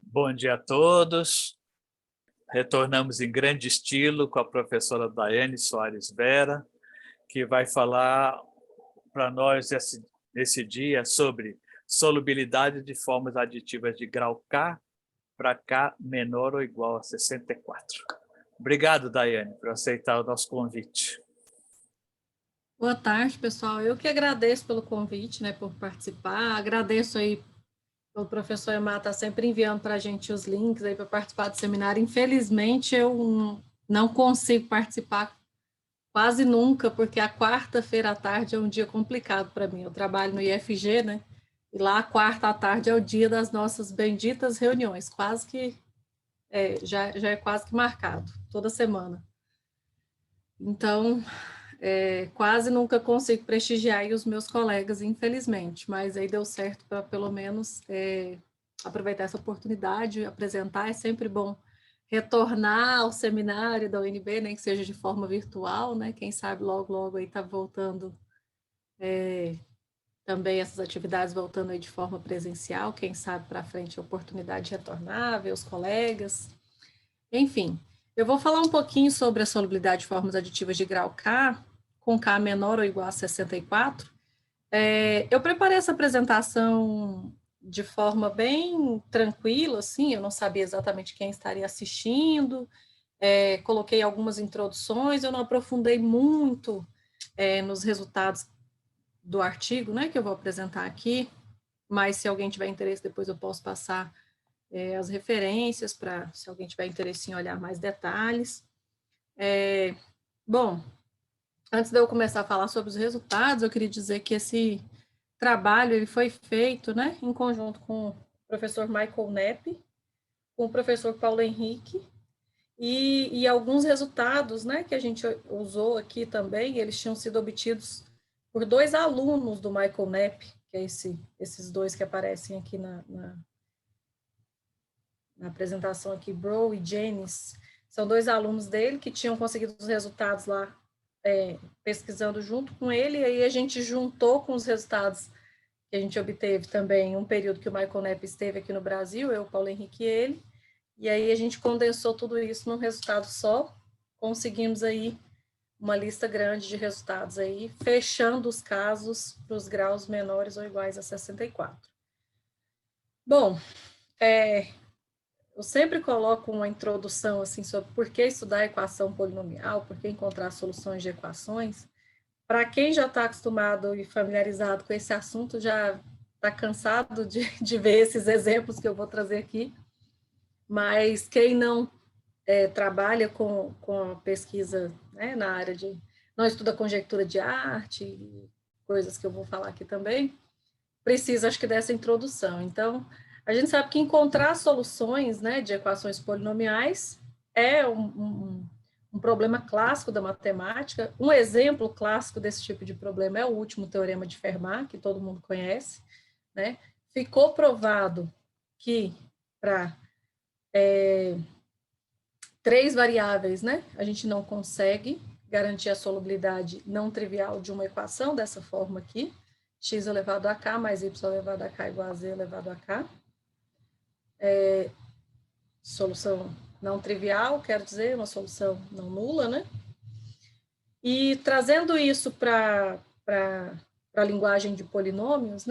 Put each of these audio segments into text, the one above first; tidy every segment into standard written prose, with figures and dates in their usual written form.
Bom dia a todos. Retornamos em grande estilo com a professora Daiane Soares Vera, que vai falar para nós nesse dia sobre solubilidade de formas aditivas de grau K para K menor ou igual a 64. Obrigado, Daiane, por aceitar o nosso convite. Boa tarde, pessoal. Eu que agradeço pelo convite, por participar. Agradeço aí o professor Emar está sempre enviando para a gente os links aí para participar do seminário. Infelizmente, eu não consigo participar quase nunca, porque a quarta-feira à tarde é um dia complicado para mim. Eu trabalho no IFG, E lá a quarta à tarde é o dia das nossas benditas reuniões, quase que já é quase que marcado, toda semana. Então, quase nunca consigo prestigiar aí os meus colegas, infelizmente, mas aí deu certo para pelo menos aproveitar essa oportunidade, apresentar. É sempre bom retornar ao seminário da UNB, nem que seja de forma virtual, Quem sabe logo, logo aí está voltando também essas atividades voltando aí de forma presencial, quem sabe para frente a oportunidade de retornar, ver os colegas. Enfim, eu vou falar um pouquinho sobre a solubilidade de formas aditivas de grau K, com K menor ou igual a 64. Eu preparei essa apresentação de forma bem tranquila, assim, eu não sabia exatamente quem estaria assistindo, coloquei algumas introduções, eu não aprofundei muito nos resultados do artigo, que eu vou apresentar aqui, mas se alguém tiver interesse, depois eu posso passar as referências para, se alguém tiver interesse em olhar mais detalhes. Bom, antes de eu começar a falar sobre os resultados, eu queria dizer que esse trabalho ele foi feito, em conjunto com o professor Michael Knepp, com o professor Paulo Henrique, e alguns resultados, que a gente usou aqui também, eles tinham sido obtidos por 2 alunos do Michael Knepp, que é esses 2 que aparecem aqui na apresentação aqui, Bro e Janice, são 2 alunos dele que tinham conseguido os resultados lá, pesquisando junto com ele, e aí a gente juntou com os resultados que a gente obteve também um período que o Michael Knepp esteve aqui no Brasil, eu, Paulo Henrique e ele, e aí a gente condensou tudo isso num resultado só, conseguimos aí uma lista grande de resultados aí, fechando os casos para os graus menores ou iguais a 64. Bom, eu sempre coloco uma introdução assim sobre por que estudar equação polinomial, por que encontrar soluções de equações. Para quem já está acostumado e familiarizado com esse assunto, já está cansado de ver esses exemplos que eu vou trazer aqui, mas quem não trabalha com a pesquisa na área de... não estuda conjectura de arte, coisas que eu vou falar aqui também, precisa, acho que, dessa introdução. Então, a gente sabe que encontrar soluções de equações polinomiais é um problema clássico da matemática. Um exemplo clássico desse tipo de problema é o último teorema de Fermat, que todo mundo conhece. Ficou provado que para 3 variáveis, a gente não consegue garantir a solubilidade não trivial de uma equação dessa forma aqui, x elevado a k mais y elevado a k igual a z elevado a k. Solução não trivial, quer dizer, uma solução não nula, E trazendo isso para a linguagem de polinômios,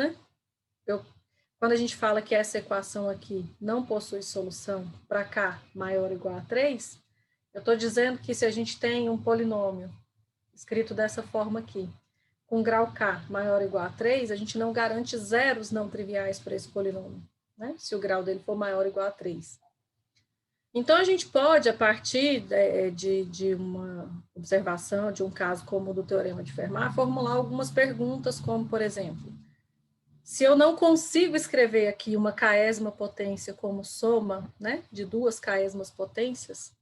quando a gente fala que essa equação aqui não possui solução para k maior ou igual a 3, eu estou dizendo que se a gente tem um polinômio escrito dessa forma aqui, com grau k maior ou igual a 3, a gente não garante zeros não triviais para esse polinômio, se o grau dele for maior ou igual a 3. Então, a gente pode, a partir de uma observação, de um caso como o do Teorema de Fermat, formular algumas perguntas, como, por exemplo, se eu não consigo escrever aqui uma k-ésima potência como soma de 2 k-ésmas potências,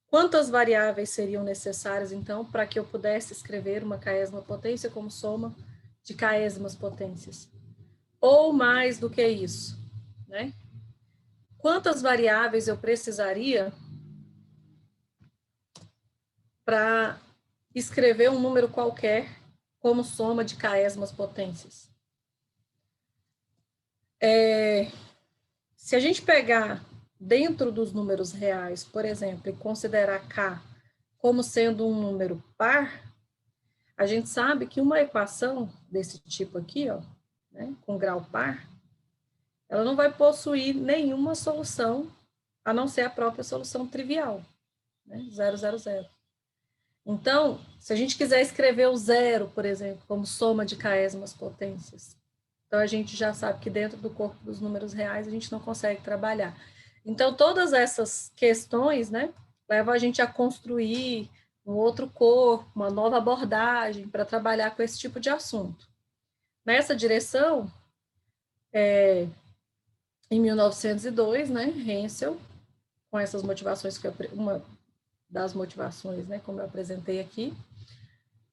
quantas variáveis seriam necessárias, então, para que eu pudesse escrever uma k-ésima potência como soma de k-ésmas potências? Ou mais do que isso, Quantas variáveis eu precisaria para escrever um número qualquer como soma de k-ésmas potências? Se a gente pegar dentro dos números reais, por exemplo, e considerar K como sendo um número par, a gente sabe que uma equação desse tipo aqui, ó, né, com grau par, ela não vai possuir nenhuma solução, a não ser a própria solução trivial, né, 0, 0, 0. Então, se a gente quiser escrever o zero, por exemplo, como soma de késmas potências, então a gente já sabe que dentro do corpo dos números reais a gente não consegue trabalhar. Então, todas essas questões, né, levam a gente a construir um outro corpo, uma nova abordagem para trabalhar com esse tipo de assunto. Nessa direção, em 1902, né, Hensel, com essas motivações, uma das motivações, né, como eu apresentei aqui,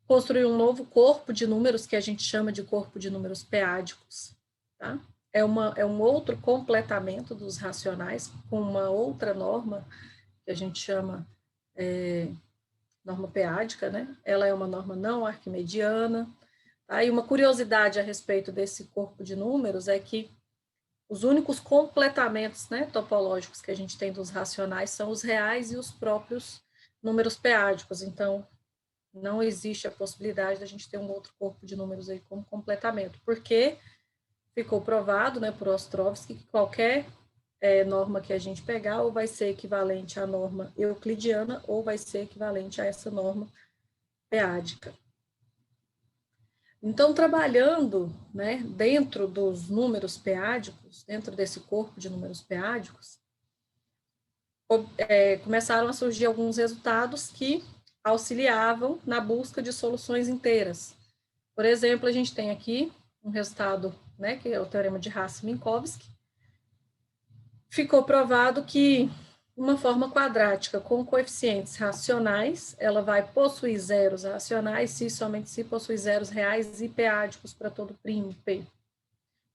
construiu um novo corpo de números que a gente chama de corpo de números p-ádicos, tá? É um outro completamento dos racionais com uma outra norma que a gente chama norma p-ádica, né? Ela é uma norma não arquimediana. Tá? E uma curiosidade a respeito desse corpo de números é que os únicos completamentos, né, topológicos que a gente tem dos racionais são os reais e os próprios números p-ádicos. Então, não existe a possibilidade da gente ter um outro corpo de números aí como completamento, porque ficou provado, né, por Ostrovsky, que qualquer norma que a gente pegar ou vai ser equivalente à norma euclidiana ou vai ser equivalente a essa norma p-ádica. Então, trabalhando, né, dentro dos números p-ádicos, dentro desse corpo de números p-ádicos, começaram a surgir alguns resultados que auxiliavam na busca de soluções inteiras. Por exemplo, a gente tem aqui um resultado, né, que é o teorema de Hasse-Minkowski. Ficou provado que uma forma quadrática com coeficientes racionais, ela vai possuir zeros racionais se somente se possui zeros reais e p-ádicos para todo primo P.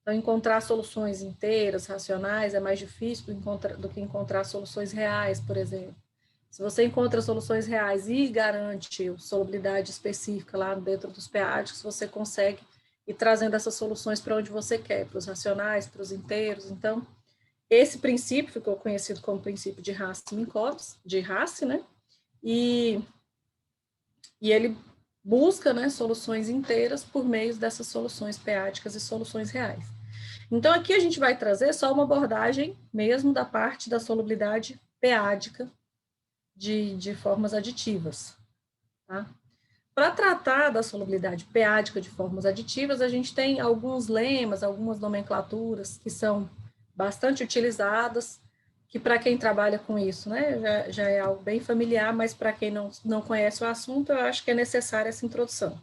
Então, encontrar soluções inteiras, racionais, é mais difícil do que encontrar soluções reais, por exemplo. Se você encontra soluções reais e garante solubilidade específica lá dentro dos p-ádicos, você consegue ir trazendo essas soluções para onde você quer, para os racionais, para os inteiros. Então, esse princípio ficou conhecido como princípio de Hasse-Minkowski, de Hasse, né? E ele busca, né, soluções inteiras por meio dessas soluções p-ádicas e soluções reais. Então, aqui a gente vai trazer só uma abordagem mesmo da parte da solubilidade p-ádica de formas aditivas. Tá? Para tratar da solubilidade p-ádica de formas aditivas, a gente tem alguns lemas, algumas nomenclaturas que são bastante utilizadas, que para quem trabalha com isso, né, já é algo bem familiar, mas para quem não conhece o assunto, eu acho que é necessária essa introdução.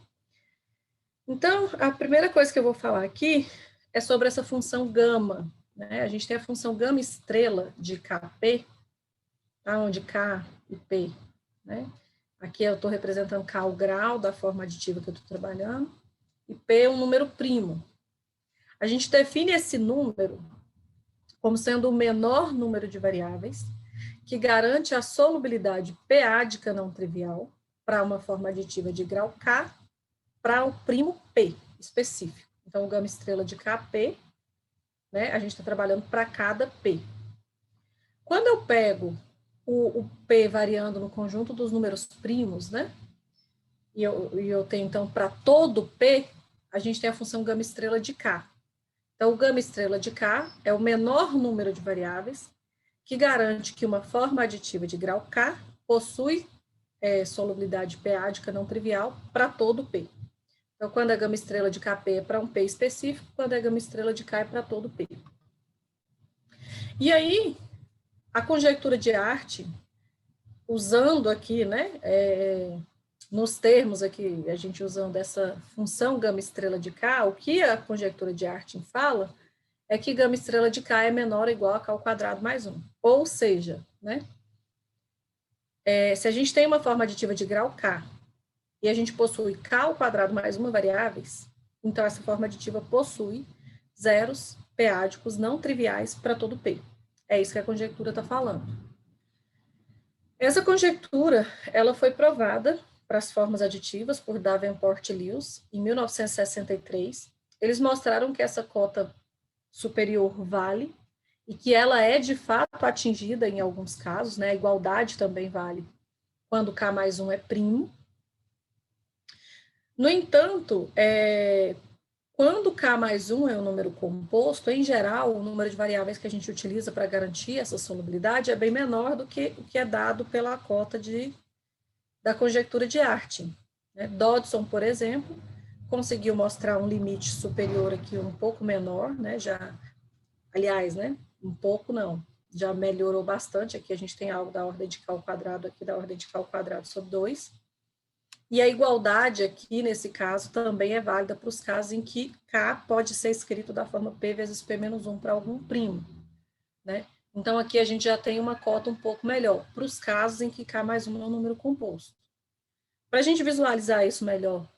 Então, a primeira coisa que eu vou falar aqui é sobre essa função gama. Né? A gente tem a função gama estrela de Kp, tá? Onde K e P, né? Aqui eu estou representando K o grau da forma aditiva que eu estou trabalhando, e P é um número primo. A gente define esse número como sendo o menor número de variáveis que garante a solubilidade p-ádica não trivial para uma forma aditiva de grau K para o primo P específico. Então, o gama estrela de Kp, né, a gente está trabalhando para cada P. Quando eu pego o P variando no conjunto dos números primos, né, e eu tenho, então, para todo P, a gente tem a função gama estrela de K. Então, o gama estrela de K é o menor número de variáveis que garante que uma forma aditiva de grau K possui solubilidade p-ádica não trivial para todo P. Então, quando a gama estrela de Kp é para um P específico, quando a gama estrela de K é para todo P. E aí, a conjectura de Artin, usando aqui, né, nos termos aqui, a gente usando essa função gama estrela de K, o que a conjectura de Artin fala é que gama estrela de K é menor ou igual a K ao quadrado mais 1. Ou seja, né, se a gente tem uma forma aditiva de grau K e a gente possui K ao quadrado mais uma variáveis, então essa forma aditiva possui zeros p-ádicos não triviais para todo P. É isso que a conjectura está falando. Essa conjectura, ela foi provada para as formas aditivas por Davenport e Lewis em 1963. Eles mostraram que essa cota superior vale e que ela é de fato atingida em alguns casos, né? A igualdade também vale quando K mais 1 é primo. No entanto, quando K mais 1 é um número composto, em geral, o número de variáveis que a gente utiliza para garantir essa solubilidade é bem menor do que o que é dado pela cota da conjectura de Artin. Né? Dodson, por exemplo, conseguiu mostrar um limite superior aqui um pouco menor, né? Aliás, né? Um pouco não, já melhorou bastante. Aqui a gente tem algo da ordem de K ao quadrado, aqui da ordem de K ao quadrado sobre 2. E a igualdade aqui, nesse caso, também é válida para os casos em que K pode ser escrito da forma P vezes P menos 1 para algum primo, né? Então, aqui a gente já tem uma cota um pouco melhor, para os casos em que K mais 1 é um número composto. Para a gente visualizar isso melhor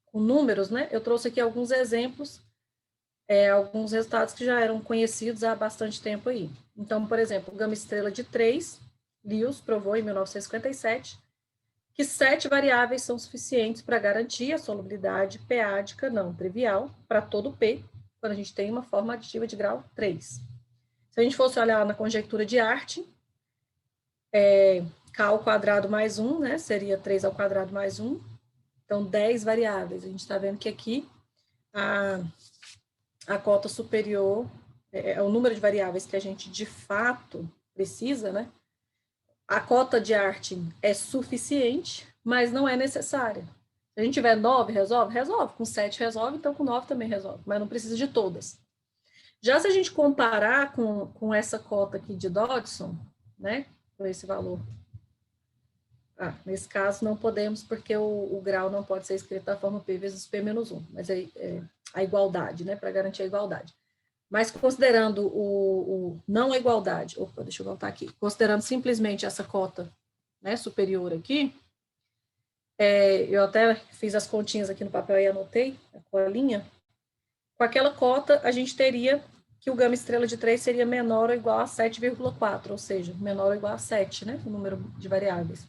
com números, né? Eu trouxe aqui alguns exemplos, alguns resultados que já eram conhecidos há bastante tempo aí. Então, por exemplo, gama estrela de 3, Lewis provou em 1957, que 7 variáveis são suficientes para garantir a solubilidade p-ádica não trivial para todo P, quando a gente tem uma forma aditiva de grau 3. Se a gente fosse olhar na conjectura de Artin, K ao quadrado mais 1, né, seria 3 ao quadrado mais 1, então 10 variáveis. A gente está vendo que aqui a cota superior é o número de variáveis que a gente de fato precisa, né? A cota de Artin é suficiente, mas não é necessária. Se a gente tiver 9, resolve? Resolve. Com 7 resolve, então com 9 também resolve, mas não precisa de todas. Já se a gente comparar com essa cota aqui de Dodson, né, com esse valor, nesse caso não podemos, porque o grau não pode ser escrito da forma P vezes P menos 1, mas é a igualdade, né, para garantir a igualdade. Mas considerando não a igualdade, deixa eu voltar aqui, considerando simplesmente essa cota, né, superior aqui, eu até fiz as continhas aqui no papel e anotei a colinha, com aquela cota a gente teria que o gama estrela de 3 seria menor ou igual a 7,4, ou seja, menor ou igual a 7, né, o número de variáveis.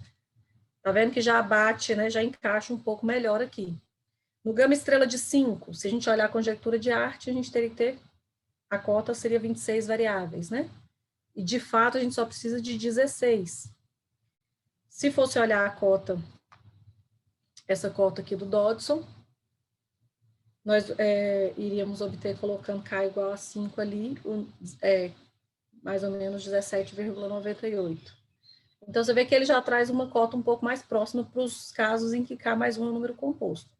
Tá vendo que já bate, né, já encaixa um pouco melhor aqui. No gama estrela de 5, se a gente olhar a conjectura de Artin, a gente teria que ter a cota seria 26 variáveis, né? E, de fato, a gente só precisa de 16. Se fosse olhar a cota, essa cota aqui do Dodson, nós iríamos obter, colocando K igual a 5 ali, mais ou menos 17,98. Então, você vê que ele já traz uma cota um pouco mais próxima para os casos em que K mais 1 é um número composto.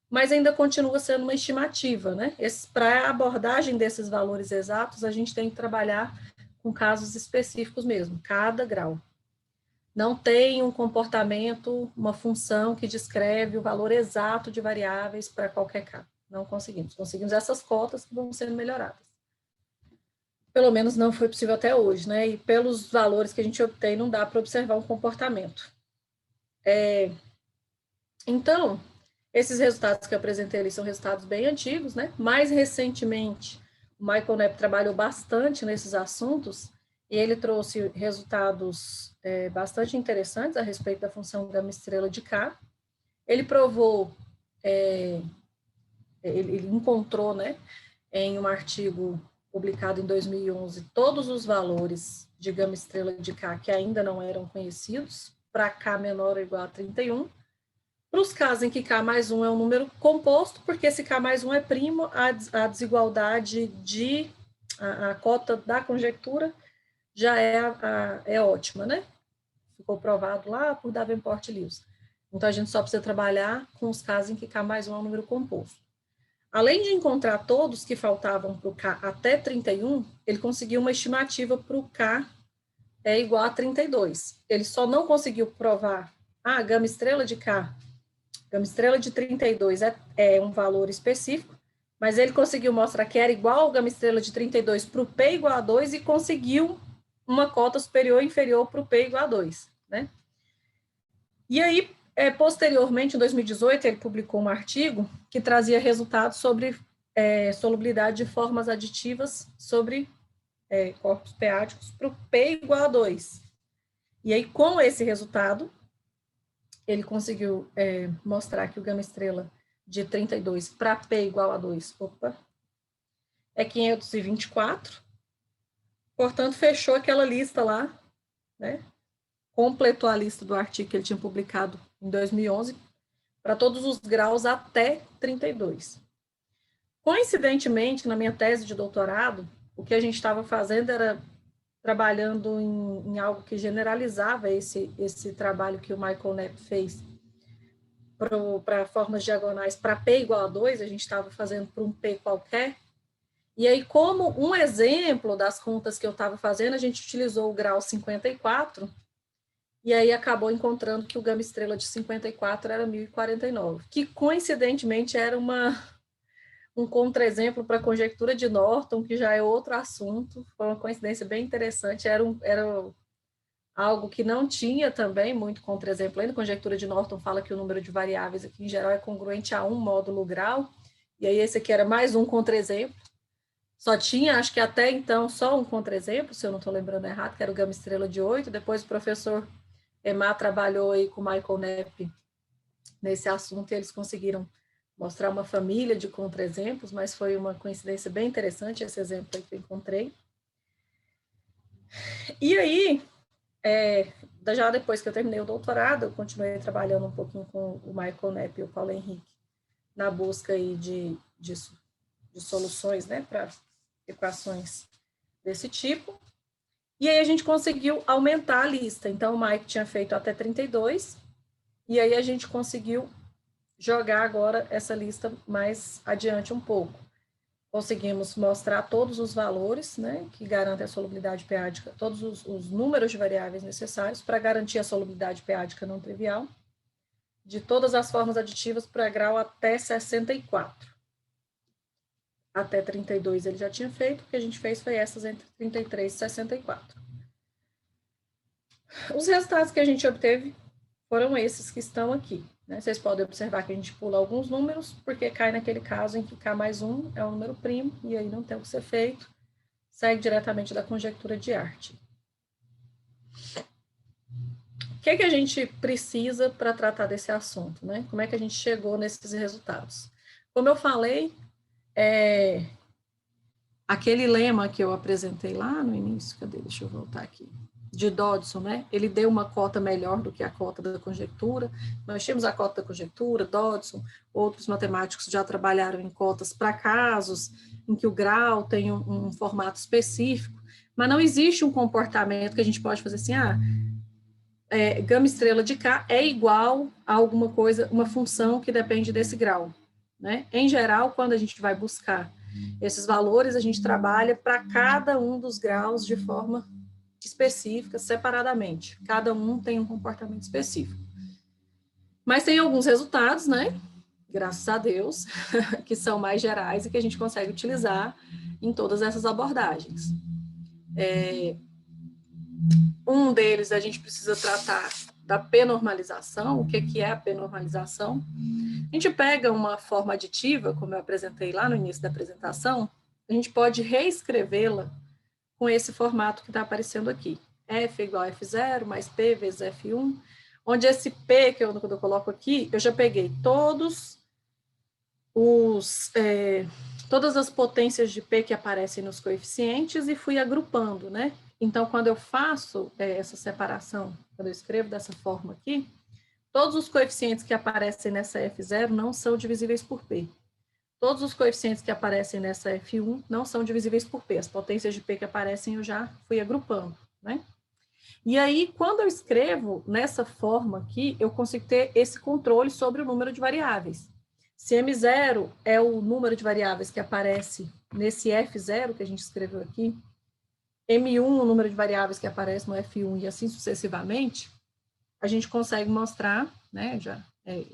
Mas ainda continua sendo uma estimativa, né? Para a abordagem desses valores exatos, a gente tem que trabalhar com casos específicos mesmo, cada grau. Não tem um comportamento, uma função que descreve o valor exato de variáveis para qualquer K. Não conseguimos. Conseguimos essas cotas que vão sendo melhoradas. Pelo menos não foi possível até hoje, né? E pelos valores que a gente obtém, não dá para observar um comportamento. Então, esses resultados que eu apresentei ali são resultados bem antigos, né? Mais recentemente, o Michael Knepp trabalhou bastante nesses assuntos e ele trouxe resultados bastante interessantes a respeito da função gama estrela de K. Ele provou, ele encontrou, né, em um artigo publicado em 2011, todos os valores de gama estrela de K que ainda não eram conhecidos, para K menor ou igual a 31, para os casos em que K mais 1 é um número composto, porque se K mais 1 é primo, a desigualdade a cota da conjectura já é ótima, né? Ficou provado lá por Davenport e Lewis. Então, a gente só precisa trabalhar com os casos em que K mais 1 é um número composto. Além de encontrar todos que faltavam para o K até 31, ele conseguiu uma estimativa para o K igual a 32. Ele só não conseguiu provar a gama estrela de K. Gama estrela de 32 é um valor específico, mas ele conseguiu mostrar que era igual ao gama estrela de 32 para o P igual a 2 e conseguiu uma cota superior ou inferior para o P igual a 2, né? E aí, posteriormente, em 2018, ele publicou um artigo que trazia resultados sobre solubilidade de formas aditivas sobre corpos p-ádicos para o P igual a 2. E aí, com esse resultado, ele conseguiu mostrar que o gama estrela de 32 para P igual a 2, é 524, portanto, fechou aquela lista lá, né? Completou a lista do artigo que ele tinha publicado em 2011 para todos os graus até 32. Coincidentemente, na minha tese de doutorado, o que a gente estava fazendo era trabalhando em algo que generalizava esse trabalho que o Michael Knapp fez para formas diagonais para P igual a 2, a gente estava fazendo para um P qualquer. E aí, como um exemplo das contas que eu estava fazendo, a gente utilizou o grau 54, e aí acabou encontrando que o gama estrela de 54 era 1049, que coincidentemente era um contra-exemplo para a conjectura de Norton, que já é outro assunto. Foi uma coincidência bem interessante, era algo que não tinha também muito contra-exemplo. Ainda a conjectura de Norton fala que o número de variáveis aqui em geral é congruente a 1 módulo grau, e aí esse aqui era mais um contra-exemplo. Só tinha, acho que até então, só um contra-exemplo, se eu não estou lembrando errado, que era o gama estrela de 8. Depois o professor Emar trabalhou aí com o Michael Knapp nesse assunto e eles conseguiram mostrar uma família de contra-exemplos, mas foi uma coincidência bem interessante esse exemplo aí que eu encontrei. E aí, já depois que eu terminei o doutorado, eu continuei trabalhando um pouquinho com o Michael Knapp e o Paulo Henrique na busca aí de soluções, né, para equações desse tipo. E aí a gente conseguiu aumentar a lista. Então, o Mike tinha feito até 32, e aí a gente conseguiu jogar agora essa lista mais adiante um pouco. Conseguimos mostrar todos os valores, né, que garantem a solubilidade pH, todos os números de variáveis necessários para garantir a solubilidade pH não trivial, de todas as formas aditivas para grau até 64. Até 32 ele já tinha feito, o que a gente fez foi essas entre 33 e 64. Os resultados que a gente obteve foram esses que estão aqui, né? Vocês podem observar que a gente pula alguns números, porque cai naquele caso em que K mais 1 é um número primo, e aí não tem o que ser feito, segue diretamente da conjectura de Artin. O que a gente precisa para tratar desse assunto, né? Como é que a gente chegou nesses resultados? Como eu falei, aquele lema que eu apresentei lá no início, cadê? Deixa eu voltar aqui. De Dodson, né? Ele deu uma cota melhor do que a cota da conjectura. Nós tínhamos a cota da conjectura, Dodson, outros matemáticos já trabalharam em cotas para casos em que o grau tem um formato específico, mas não existe um comportamento que a gente pode fazer assim, gama estrela de K é igual a alguma coisa, uma função que depende desse grau, né? Em geral, quando a gente vai buscar esses valores, a gente trabalha para cada um dos graus de forma específica, separadamente. Cada um tem um comportamento específico. Mas tem alguns resultados, né? Graças a Deus, que são mais gerais e que a gente consegue utilizar em todas essas abordagens. Um deles a gente precisa tratar da p-normalização. O que é a p-normalização? A gente pega uma forma aditiva, como eu apresentei lá no início da apresentação, a gente pode reescrevê-la com esse formato que está aparecendo aqui. F igual a F0 mais P vezes F1, onde esse P que quando eu coloco aqui, eu já peguei todas as potências de P que aparecem nos coeficientes e fui agrupando, né? Então, quando eu faço essa separação, quando eu escrevo dessa forma aqui, todos os coeficientes que aparecem nessa F0 não são divisíveis por P. Todos os coeficientes que aparecem nessa F1 não são divisíveis por P. As potências de P que aparecem eu já fui agrupando, né? E aí, quando eu escrevo nessa forma aqui, eu consigo ter esse controle sobre o número de variáveis. Se M0 é o número de variáveis que aparece nesse F0 que a gente escreveu aqui, M1 o número de variáveis que aparece no F1 e assim sucessivamente, a gente consegue mostrar, né,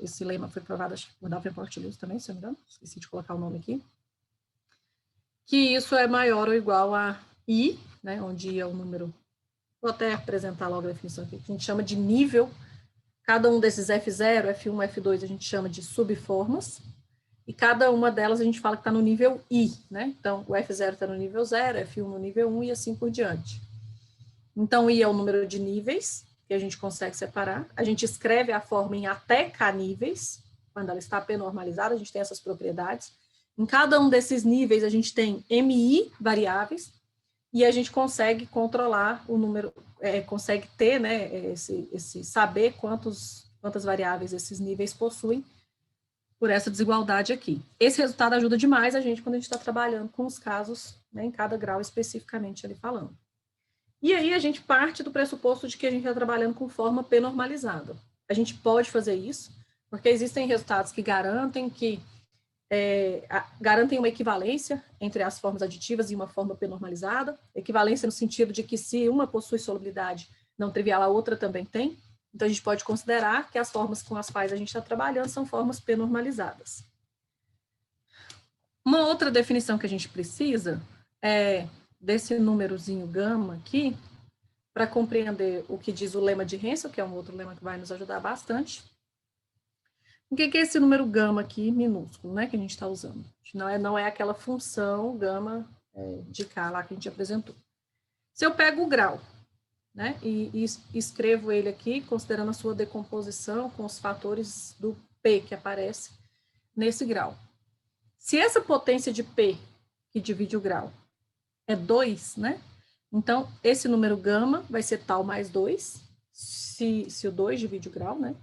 esse lema foi provado, acho que por Davenport-Lewis também, se eu não me engano, esqueci de colocar o nome aqui, que isso é maior ou igual a I, né, onde I é o número, vou até apresentar logo a definição aqui, que a gente chama de nível, cada um desses F0, F1, F2, a gente chama de subformas, e cada uma delas a gente fala que está no nível I, né, então o F0 está no nível 0, F1 no nível 1 e assim por diante. Então, I é o número de níveis, que a gente consegue separar. A gente escreve a forma em até K níveis, quando ela está p-normalizada, a gente tem essas propriedades. Em cada um desses níveis, a gente tem MI variáveis. e a gente consegue controlar o número, consegue ter, né, esse saber quantas variáveis esses níveis possuem por essa desigualdade aqui. Esse resultado ajuda demais a gente quando a gente está trabalhando com os casos, né, em cada grau especificamente ali falando. E aí a gente parte do pressuposto de que a gente está trabalhando com forma p-normalizada. A gente pode fazer isso, porque existem resultados que garantem uma equivalência entre as formas aditivas e uma forma p-normalizada, equivalência no sentido de que se uma possui solubilidade não trivial, a outra também tem. Então, a gente pode considerar que as formas com as quais a gente está trabalhando são formas p-normalizadas. Uma outra definição que a gente precisa é desse númerozinho gama aqui, para compreender o que diz o lema de Hensel, que é um outro lema que vai nos ajudar bastante. O que é esse número gama aqui, minúsculo, né, que a gente está usando? Não é aquela função gama de K lá que a gente apresentou. Se eu pego o grau, né, e escrevo ele aqui, considerando a sua decomposição com os fatores do P que aparece nesse grau. Se essa potência de P, que divide o grau, é 2, né? Então, esse número gama vai ser tal mais 2, se o 2 divide o grau, né?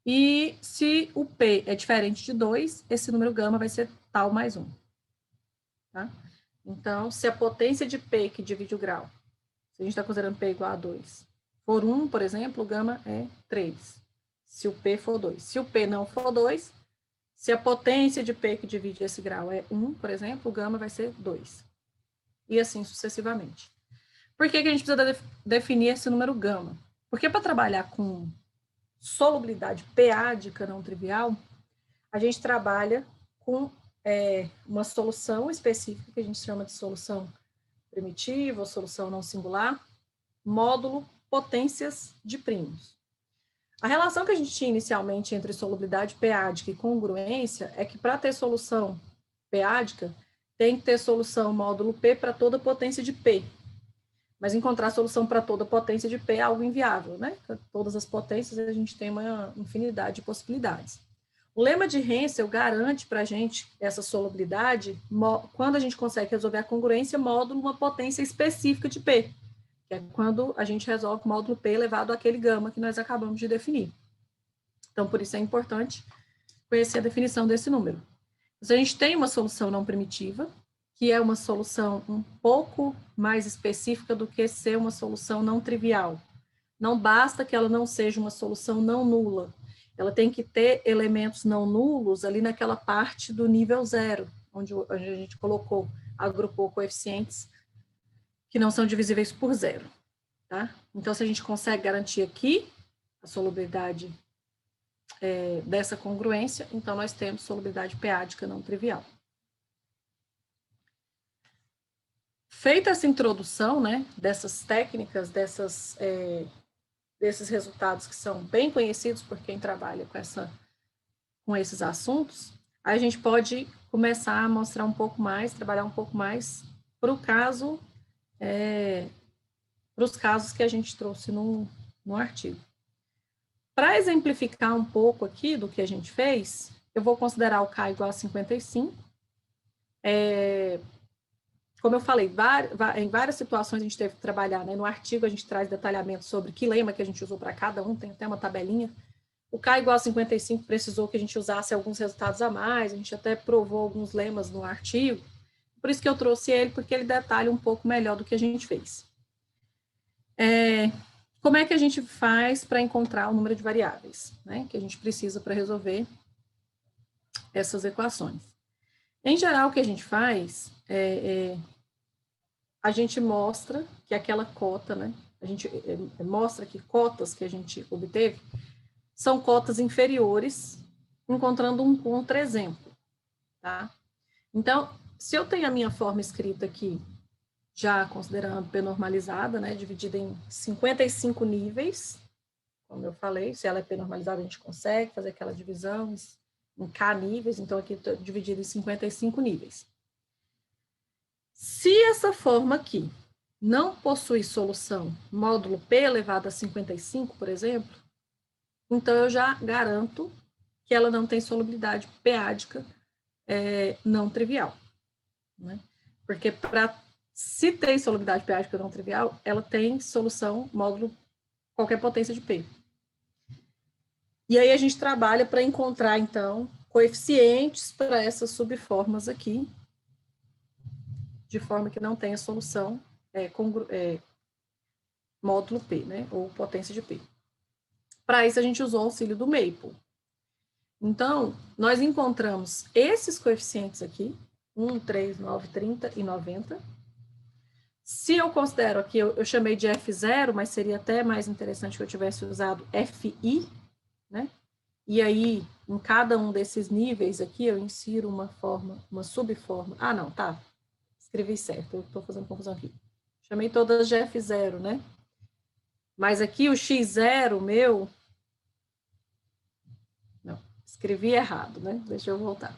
E se o P é diferente de 2, esse número gama vai ser tal mais 1. Tá? Então, se a potência de P que divide o grau, se a gente está considerando P igual a 2, for 1, por exemplo, o gama é 3. Se o P for 2. Se o P não for 2, se a potência de P que divide esse grau é 1, por exemplo, o gama vai ser 2. E assim sucessivamente. Por que a gente precisa definir esse número gama? Porque para trabalhar com solubilidade p-ádica não trivial, a gente trabalha com uma solução específica, que a gente chama de solução primitiva, ou solução não singular, módulo potências de primos. A relação que a gente tinha inicialmente entre solubilidade p-ádica e congruência é que para ter solução p-ádica, tem que ter solução módulo P para toda potência de P. Mas encontrar solução para toda potência de P é algo inviável, né? Para todas as potências, a gente tem uma infinidade de possibilidades. O lema de Hensel garante para a gente essa solubilidade quando a gente consegue resolver a congruência módulo uma potência específica de P, que é quando a gente resolve o módulo P elevado àquele gama que nós acabamos de definir. Então, por isso é importante conhecer a definição desse número. Se a gente tem uma solução não primitiva, que é uma solução um pouco mais específica do que ser uma solução não trivial. Não basta que ela não seja uma solução não nula. Ela tem que ter elementos não nulos ali naquela parte do nível 0, onde a gente agrupou coeficientes que não são divisíveis por 0. Tá? Então, se a gente consegue garantir aqui a solubilidade dessa congruência, então nós temos solubilidade p-ádica não trivial. Feita essa introdução, né, dessas técnicas, desses resultados que são bem conhecidos por quem trabalha com esses assuntos, a gente pode começar a mostrar um pouco mais, trabalhar um pouco mais para os casos que a gente trouxe no artigo. Para exemplificar um pouco aqui do que a gente fez, eu vou considerar o K igual a 55. Como eu falei, em várias situações a gente teve que trabalhar, né? No artigo a gente traz detalhamento sobre que lema que a gente usou para cada um, tem até uma tabelinha. O K igual a 55 precisou que a gente usasse alguns resultados a mais, a gente até provou alguns lemas no artigo, por isso que eu trouxe ele, porque ele detalha um pouco melhor do que a gente fez. Como é que a gente faz para encontrar o número de variáveis, né, que a gente precisa para resolver essas equações? Em geral, o que a gente faz a gente mostra que aquela cota, né, a gente mostra que cotas que a gente obteve são cotas inferiores, encontrando um contra-exemplo, tá? Então, se eu tenho a minha forma escrita aqui, já considerando p-normalizada, né, dividida em 55 níveis, como eu falei, se ela é p-normalizada, a gente consegue fazer aquela divisão em K níveis, então aqui estou dividido em 55 níveis. Se essa forma aqui não possui solução módulo P elevado a 55, por exemplo, então eu já garanto que ela não tem solubilidade p-ádica não trivial. Né? Porque para Se tem solubilidade pH não trivial, ela tem solução módulo qualquer potência de P. E aí a gente trabalha para encontrar, então, coeficientes para essas subformas aqui, de forma que não tenha solução módulo P, né, ou potência de P. Para isso, a gente usou o auxílio do Maple. Então, nós encontramos esses coeficientes aqui, 1, 3, 9, 30 e 90. Se eu considero aqui, eu chamei de F0, mas seria até mais interessante que eu tivesse usado FI, né? E aí, em cada um desses níveis aqui, eu insiro uma subforma. Ah, não, tá. Escrevi certo, eu estou fazendo confusão aqui. Chamei todas de F0, né? Mas aqui o X0 meu... Não, escrevi errado, né? Deixa eu voltar.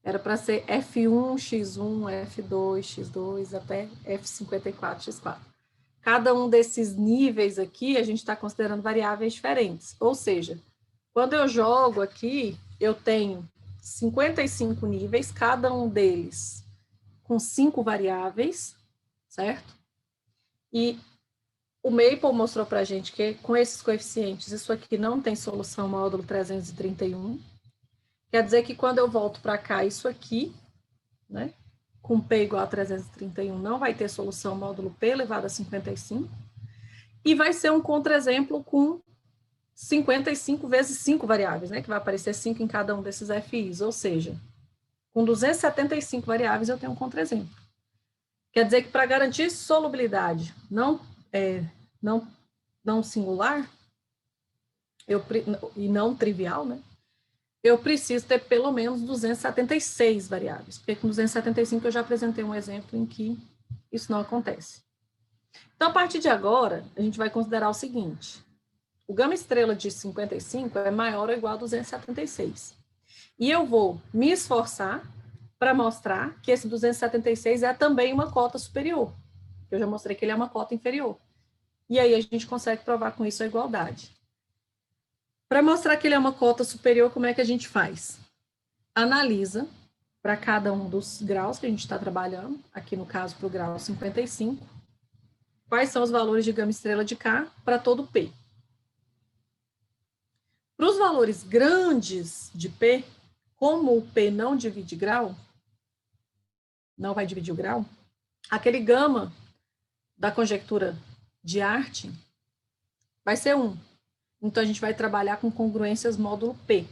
Era para ser F1, X1, F2, X2, até F54, X4. Cada um desses níveis aqui, a gente está considerando variáveis diferentes. Ou seja, quando eu jogo aqui, eu tenho 55 níveis, cada um deles com 5 variáveis, certo? E o Maple mostrou para a gente que com esses coeficientes, isso aqui não tem solução módulo 331. Quer dizer que quando eu volto para cá, isso aqui, né, com P igual a 331, não vai ter solução módulo P elevado a 55. E vai ser um contra-exemplo com 55 vezes 5 variáveis, né, que vai aparecer 5 em cada um desses FIs. Ou seja, com 275 variáveis, eu tenho um contra-exemplo. Quer dizer que para garantir solubilidade não singular, e não trivial, né, eu preciso ter pelo menos 276 variáveis, porque com 275 eu já apresentei um exemplo em que isso não acontece. Então, a partir de agora, a gente vai considerar o seguinte: o gama estrela de 55 é maior ou igual a 276. E eu vou me esforçar para mostrar que esse 276 é também uma cota superior. Eu já mostrei que ele é uma cota inferior. E aí a gente consegue provar com isso a igualdade. Para mostrar que ele é uma cota superior, como é que a gente faz? Analisa para cada um dos graus que a gente está trabalhando, aqui no caso para o grau 55, quais são os valores de gama estrela de K para todo P. Para os valores grandes de P, como o P não divide grau, não vai dividir o grau, aquele gama da conjectura de Artin vai ser 1. Então, a gente vai trabalhar com congruências módulo P.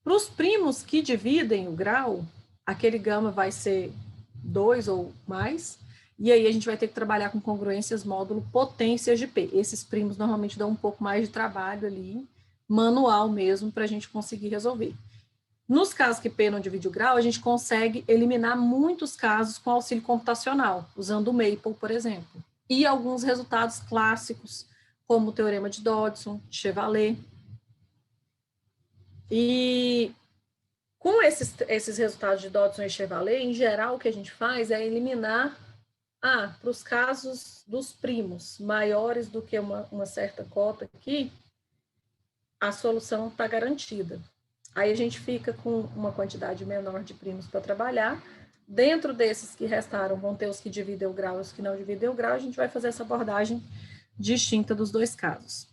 Para os primos que dividem o grau, aquele gama vai ser 2 ou mais, e aí a gente vai ter que trabalhar com congruências módulo potências de P. Esses primos normalmente dão um pouco mais de trabalho ali, manual mesmo, para a gente conseguir resolver. Nos casos que P não divide o grau, a gente consegue eliminar muitos casos com auxílio computacional, usando o Maple, por exemplo. E alguns resultados clássicos, como o teorema de Dodson, Chevalley. E com esses resultados de Dodson e Chevalley, em geral, o que a gente faz é eliminar, para os casos dos primos maiores do que uma certa cota aqui, a solução está garantida. Aí a gente fica com uma quantidade menor de primos para trabalhar. Dentro desses que restaram, vão ter os que dividem o grau e os que não dividem o grau. A gente vai fazer essa abordagem distinta dos dois casos.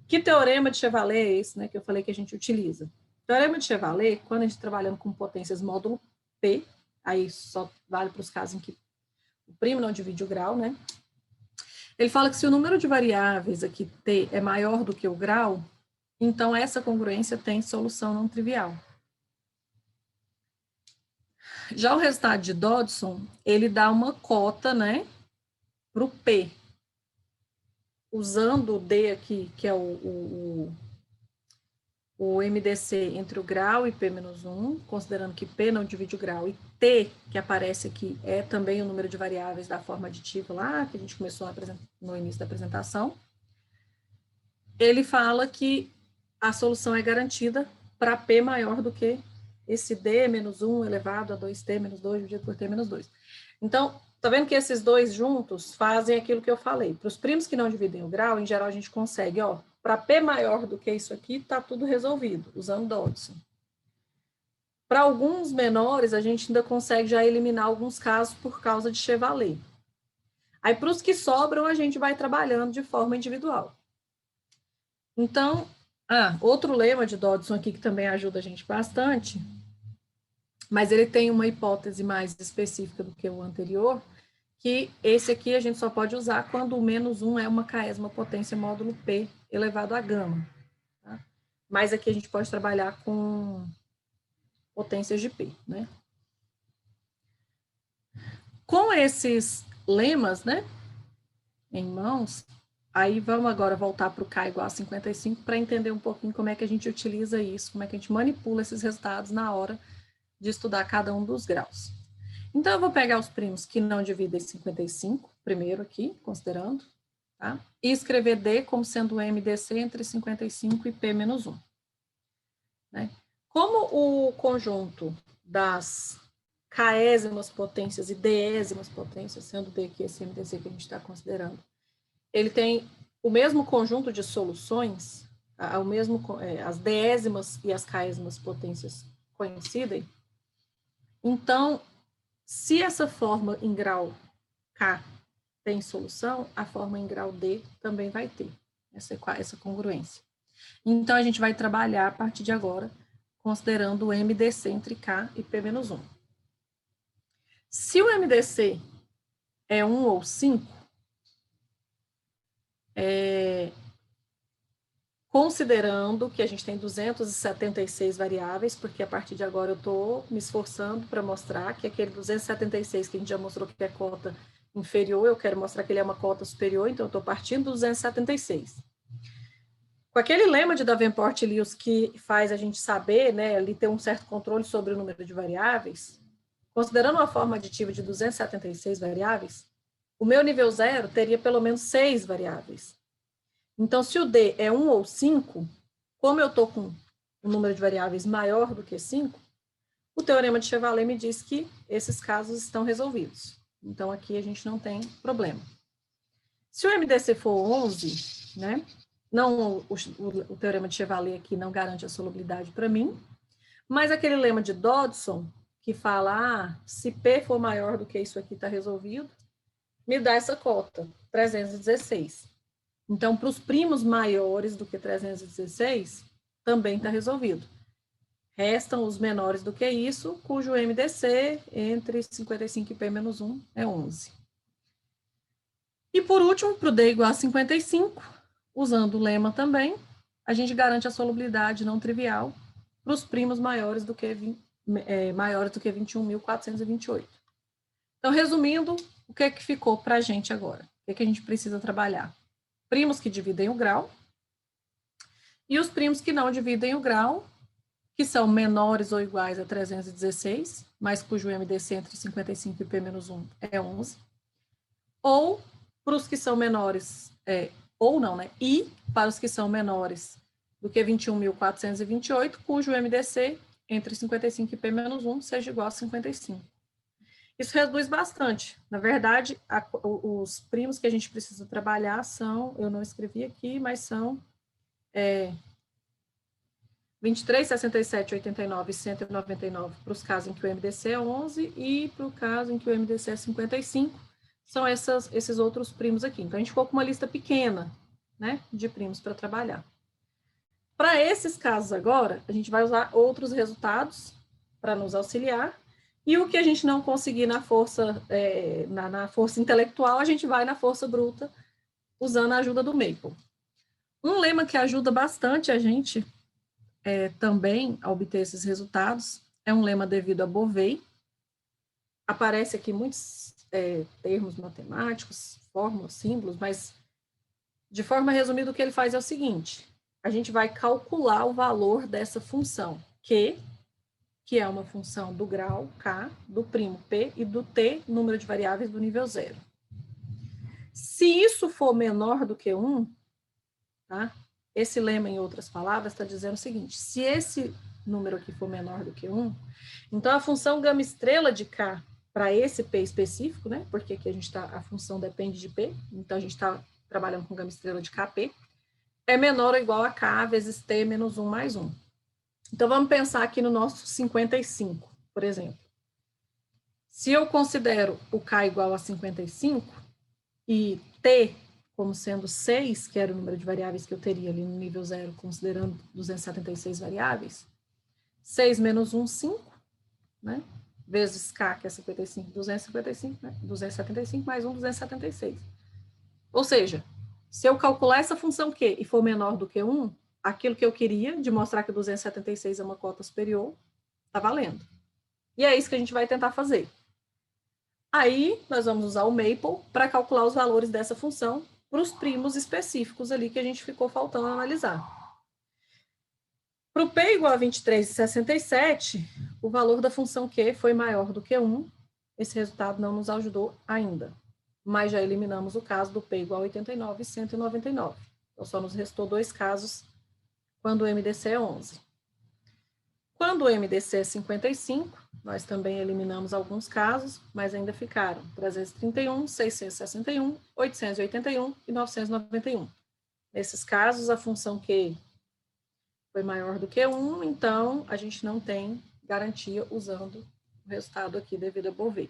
Que teorema de Chevalley é esse, né, que eu falei que a gente utiliza? O teorema de Chevalley, quando a gente está trabalhando com potências módulo P, aí só vale para os casos em que o primo não divide o grau, né? Ele fala que se o número de variáveis aqui T é maior do que o grau, então essa congruência tem solução não trivial. Já o resultado de Dodson, ele dá uma cota, né, para o P, usando o D aqui, que é o MDC entre o grau e P-1, considerando que P não divide o grau, e T, que aparece aqui, é também o número de variáveis da forma aditiva lá, que a gente começou no início da apresentação. Ele fala que a solução é garantida para P maior do que esse D menos 1 elevado a 2T menos 2 dividido por T menos 2. Então, tá vendo que esses dois juntos fazem aquilo que eu falei. Para os primos que não dividem o grau, em geral a gente consegue, para P maior do que isso aqui, tá tudo resolvido, usando Dodson. Para alguns menores, a gente ainda consegue já eliminar alguns casos por causa de Chevalet. Aí, para os que sobram, a gente vai trabalhando de forma individual. Então, outro lema de Dodson aqui que também ajuda a gente bastante, mas ele tem uma hipótese mais específica do que o anterior, que esse aqui a gente só pode usar quando o -1 é uma caésima potência módulo P elevado a gama. Tá? Mas aqui a gente pode trabalhar com potências de P, né? Com esses lemas, né, em mãos, aí vamos agora voltar para o K igual a 55 para entender um pouquinho como é que a gente utiliza isso, como é que a gente manipula esses resultados na hora de estudar cada um dos graus. Então, eu vou pegar os primos que não dividem 55, primeiro aqui, considerando, tá? E escrever D como sendo MDC entre 55 e P menos 1. Né? Como o conjunto das késimas potências e désimas potências, sendo D aqui esse MDC que a gente está considerando, ele tem o mesmo conjunto de soluções, as désimas e as késimas potências coincidem. Então, se essa forma em grau K tem solução, a forma em grau D também vai ter essa congruência. Então, a gente vai trabalhar a partir de agora, considerando o MDC entre K e P menos 1. Se o MDC é 1 ou 5, considerando que a gente tem 276 variáveis, porque a partir de agora eu estou me esforçando para mostrar que aquele 276 que a gente já mostrou que é cota inferior, eu quero mostrar que ele é uma cota superior, então eu estou partindo do 276. Com aquele lema de Davenport-Lewis que faz a gente saber, né, ali ter um certo controle sobre o número de variáveis, considerando uma forma aditiva de 276 variáveis, o meu nível 0 teria pelo menos 6 variáveis. Então, se o D é 1 ou 5, como eu estou com um número de variáveis maior do que 5, o teorema de Chevalet me diz que esses casos estão resolvidos. Então, aqui a gente não tem problema. Se o MDC for 11, né, não, o teorema de Chevalet aqui não garante a solubilidade para mim, mas aquele lema de Dodson, que fala, se P for maior do que isso aqui está resolvido, me dá essa cota, 316. Então, para os primos maiores do que 316, também está resolvido. Restam os menores do que isso, cujo MDC entre 55 e P menos 1 é 11. E por último, para o D igual a 55, usando o lema também, a gente garante a solubilidade não trivial para os primos maiores do que 21.428. Então, resumindo, o que é que ficou para a gente agora? O que é que a gente precisa trabalhar? Primos que dividem o grau e os primos que não dividem o grau, que são menores ou iguais a 316, mas cujo MDC entre 55 e P menos 1 é 11. Ou para os que são menores, ou não, né? E para os que são menores do que 21.428, cujo MDC entre 55 e P menos 1 seja igual a 55. Isso reduz bastante. Na verdade, os primos que a gente precisa trabalhar são, eu não escrevi aqui, mas são 23, 67, 89 e 199 para os casos em que o MDC é 11 e para o caso em que o MDC é 55, são esses outros primos aqui. Então, a gente ficou com uma lista pequena, né, de primos para trabalhar. Para esses casos agora, a gente vai usar outros resultados para nos auxiliar, e o que a gente não conseguir na força, na força intelectual, a gente vai na força bruta, usando a ajuda do Maple. Um lema que ajuda bastante a gente também a obter esses resultados é um lema devido a Beauvais. Aparece aqui muitos termos matemáticos, fórmulas, símbolos, mas de forma resumida o que ele faz é o seguinte: a gente vai calcular o valor dessa função Q, que é uma função do grau K, do primo P e do T, número de variáveis do nível 0. Se isso for menor do que 1, tá? Esse lema, em outras palavras, está dizendo o seguinte: se esse número aqui for menor do que 1, então a função gama estrela de K para esse P específico, né? Porque aqui a função depende de P, então a gente está trabalhando com gama estrela de KP, é menor ou igual a K vezes T menos 1 mais 1. Então, vamos pensar aqui no nosso 55, por exemplo. Se eu considero o K igual a 55 e T como sendo 6, que era o número de variáveis que eu teria ali no nível 0, considerando 276 variáveis, 6 menos 1, 5, né? Vezes K, que é 55, 255, né? 275 mais 1, 276. Ou seja, se eu calcular essa função Q e for menor do que 1, aquilo que eu queria, de mostrar que 276 é uma cota superior, está valendo. E é isso que a gente vai tentar fazer. Aí, nós vamos usar o Maple para calcular os valores dessa função para os primos específicos ali que a gente ficou faltando analisar. Para o P igual a 23,67, o valor da função Q foi maior do que 1. Esse resultado não nos ajudou ainda, mas já eliminamos o caso do P igual a 89 e 199. Então, só nos restou 2 casos quando o MDC é 11. Quando o MDC é 55, nós também eliminamos alguns casos, mas ainda ficaram 331, 661, 881 e 991. Nesses casos, a função Q foi maior do que 1, então a gente não tem garantia usando o resultado aqui devido a Beauvais.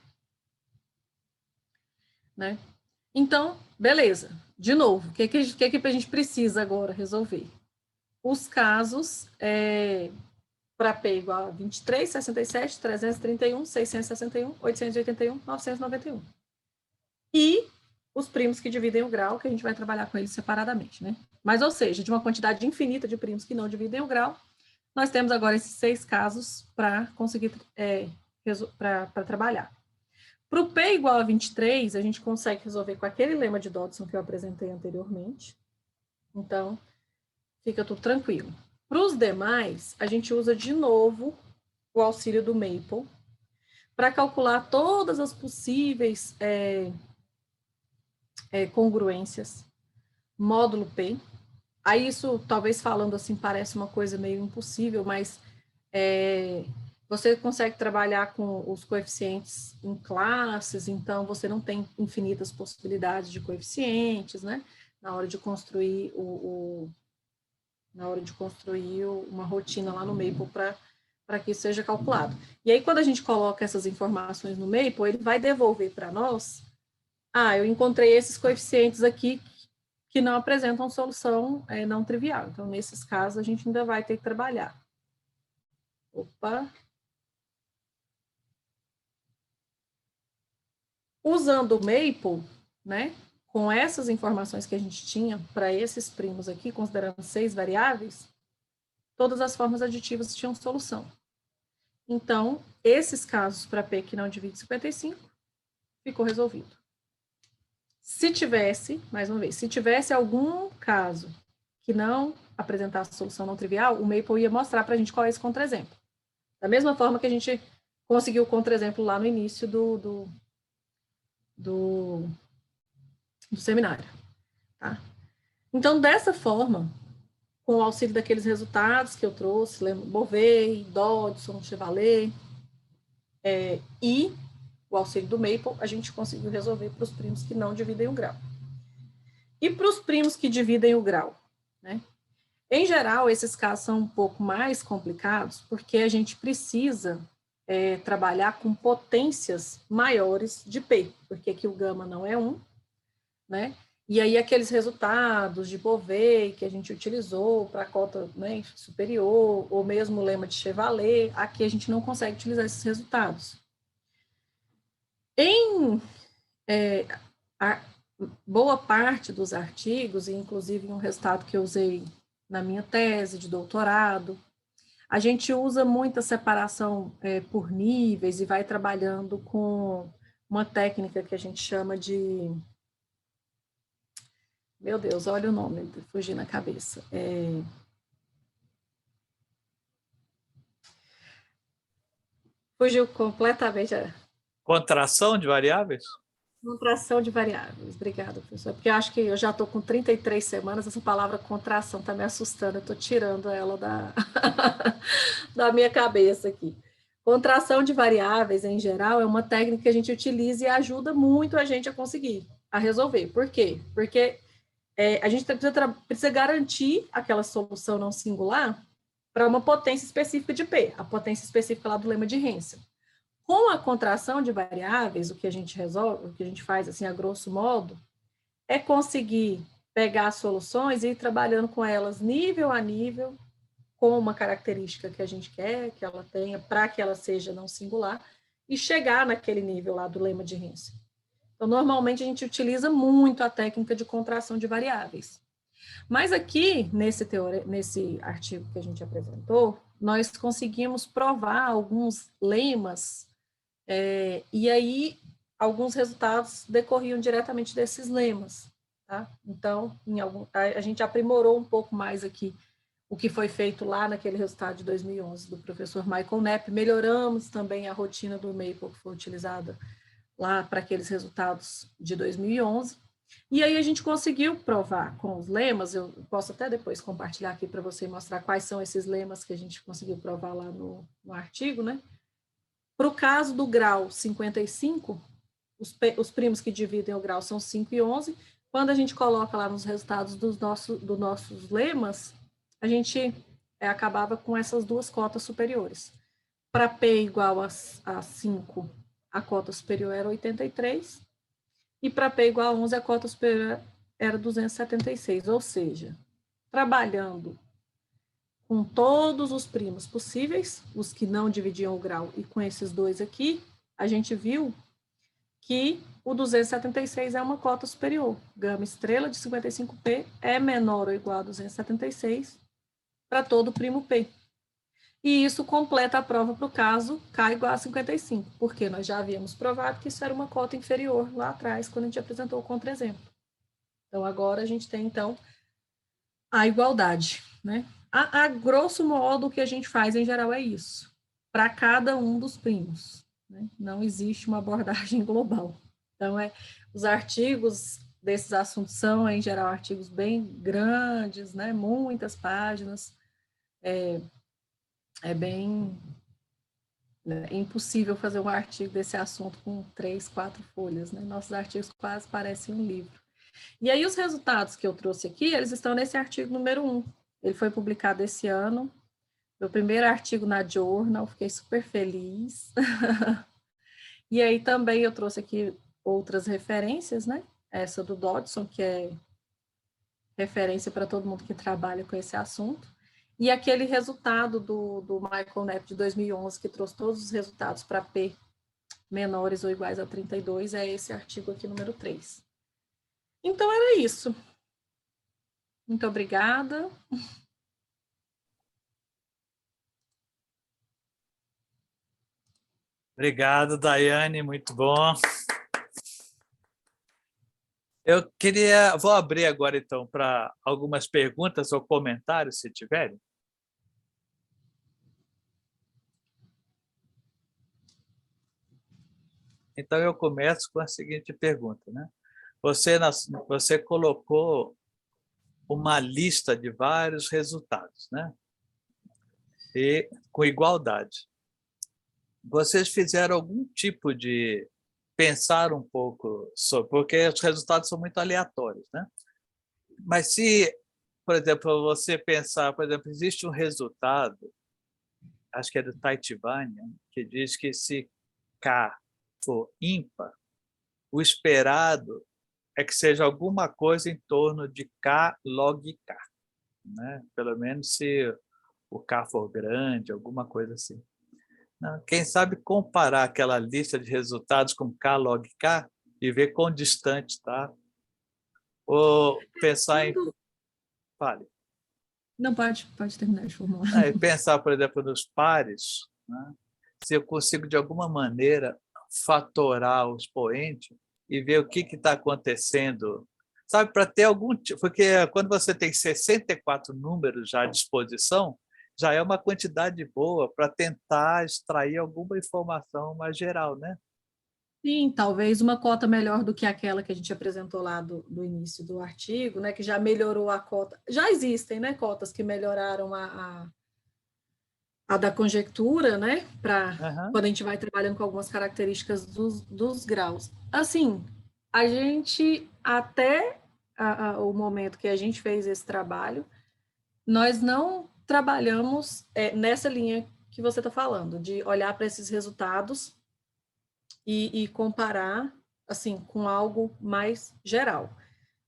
Né? Então, beleza. De novo, o que a gente precisa agora resolver? Os casos para P igual a 23, 67, 331, 661, 881, 991. E os primos que dividem o grau, que a gente vai trabalhar com eles separadamente, né? Mas, ou seja, de uma quantidade infinita de primos que não dividem o grau, nós temos agora esses 6 casos para conseguir para trabalhar. Para o P igual a 23, a gente consegue resolver com aquele lema de Dodson que eu apresentei anteriormente. Então, fica tudo tranquilo. Para os demais, a gente usa de novo o auxílio do Maple para calcular todas as possíveis congruências, módulo P. Aí isso, talvez falando assim, parece uma coisa meio impossível, mas você consegue trabalhar com os coeficientes em classes, então você não tem infinitas possibilidades de coeficientes, né? Na hora de construir uma rotina lá no Maple para que isso seja calculado. E aí, quando a gente coloca essas informações no Maple, ele vai devolver para nós, eu encontrei esses coeficientes aqui que não apresentam solução não trivial. Então, nesses casos, a gente ainda vai ter que trabalhar. Opa! Usando o Maple, né, com essas informações que a gente tinha para esses primos aqui, considerando 6 variáveis, todas as formas aditivas tinham solução. Então, esses casos para P que não divide 55, ficou resolvido. Se tivesse, mais uma vez, se tivesse algum caso que não apresentasse solução não trivial, o Maple ia mostrar para a gente qual é esse contra-exemplo. Da mesma forma que a gente conseguiu o contra-exemplo lá no início do seminário. Tá? Então, dessa forma, com o auxílio daqueles resultados que eu trouxe, Beauvais, Dodson, Chevalier, e o auxílio do Maple, a gente conseguiu resolver para os primos que não dividem o grau. E para os primos que dividem o grau, né? Em geral, esses casos são um pouco mais complicados, porque a gente precisa trabalhar com potências maiores de P, porque aqui o gama não é 1, né? E aí aqueles resultados de Beauvais que a gente utilizou para a cota, né, superior, ou mesmo o lema de Chevalier, aqui a gente não consegue utilizar esses resultados. Em boa parte dos artigos, e inclusive um resultado que eu usei na minha tese de doutorado, a gente usa muita separação por níveis e vai trabalhando com uma técnica que a gente chama de... Meu Deus, olha o nome, fugiu na cabeça. Fugiu completamente. Contração de variáveis? Contração de variáveis. Obrigada, professor. Porque eu acho que eu já estou com 33 semanas, essa palavra contração está me assustando, eu estou tirando ela da minha cabeça aqui. Contração de variáveis, em geral, é uma técnica que a gente utiliza e ajuda muito a gente a conseguir, a resolver. Por quê? Porque a gente precisa garantir aquela solução não singular para uma potência específica de P, a potência específica lá do lema de Hensel. Com a contração de variáveis, o que a gente resolve, o que a gente faz, assim, a grosso modo, é conseguir pegar as soluções e ir trabalhando com elas nível a nível, com uma característica que a gente quer que ela tenha, para que ela seja não singular, e chegar naquele nível lá do lema de Hensel. Então, normalmente, a gente utiliza muito a técnica de contração de variáveis. Mas aqui, nesse artigo que a gente apresentou, nós conseguimos provar alguns lemas, e aí alguns resultados decorriam diretamente desses lemas. Tá? Então, a gente aprimorou um pouco mais aqui o que foi feito lá naquele resultado de 2011 do professor Michael Knapp, melhoramos também a rotina do Maple que foi utilizada lá para aqueles resultados de 2011, e aí a gente conseguiu provar com os lemas, eu posso até depois compartilhar aqui para você mostrar quais são esses lemas que a gente conseguiu provar lá no artigo, né? Para o caso do grau 55, os primos que dividem o grau são 5 e 11, quando a gente coloca lá nos resultados dos nossos lemas, a gente acabava com essas duas cotas superiores. Para P igual a 5, a cota superior era 83, e para P igual a 11, a cota superior era 276, ou seja, trabalhando com todos os primos possíveis, os que não dividiam o grau, e com esses dois aqui, a gente viu que o 276 é uma cota superior. Gama estrela de 55P é menor ou igual a 276 para todo primo P. E isso completa a prova para o caso K igual a 55, porque nós já havíamos provado que isso era uma cota inferior lá atrás, quando a gente apresentou o contra-exemplo. Então, agora a gente tem, então, a igualdade, né? A grosso modo, o que a gente faz, em geral, é isso, para cada um dos primos, né? Não existe uma abordagem global. Então, os artigos desses assuntos são, em geral, artigos bem grandes, né? Muitas páginas, bem impossível fazer um artigo desse assunto com 3, 4 folhas, né? Nossos artigos quase parecem um livro. E aí os resultados que eu trouxe aqui, eles estão nesse artigo número 1. Ele foi publicado esse ano, meu primeiro artigo na Journal, fiquei super feliz. E aí também eu trouxe aqui outras referências, né? Essa do Dodson, que é referência para todo mundo que trabalha com esse assunto. E aquele resultado do Michael Knapp de 2011, que trouxe todos os resultados para P menores ou iguais a 32, é esse artigo aqui, número 3. Então, era isso. Muito obrigada. Obrigado, Daiane, muito bom. Vou abrir agora, então, para algumas perguntas ou comentários, se tiverem. Então, eu começo com a seguinte pergunta, né? Você colocou uma lista de vários resultados, né? E com igualdade. Vocês fizeram algum tipo de pensar um pouco sobre, porque os resultados são muito aleatórios, né? Mas se, por exemplo, você pensar, por exemplo, existe um resultado, acho que é do Taitivani, que diz que se K for ímpar, o esperado é que seja alguma coisa em torno de K log K, né? Pelo menos se o K for grande, alguma coisa assim. Quem sabe comparar aquela lista de resultados com K log K e ver quão distante está. Ou pensar em... Fale. Não, pode terminar de formular. Pensar, por exemplo, nos pares, né? Se eu consigo, de alguma maneira, fatorar o expoente e ver o que está acontecendo. Sabe, para ter algum... Porque quando você tem 64 números já à disposição, já é uma quantidade boa para tentar extrair alguma informação mais geral, né? Sim, talvez uma cota melhor do que aquela que a gente apresentou lá do início do artigo, né, que já melhorou a cota. Já existem, né, cotas que melhoraram a da conjectura, né, para quando a gente vai trabalhando com algumas características dos graus. Assim, a gente, até o momento que a gente fez esse trabalho, nós não trabalhamos nessa linha que você está falando, de olhar para esses resultados e comparar assim com algo mais geral.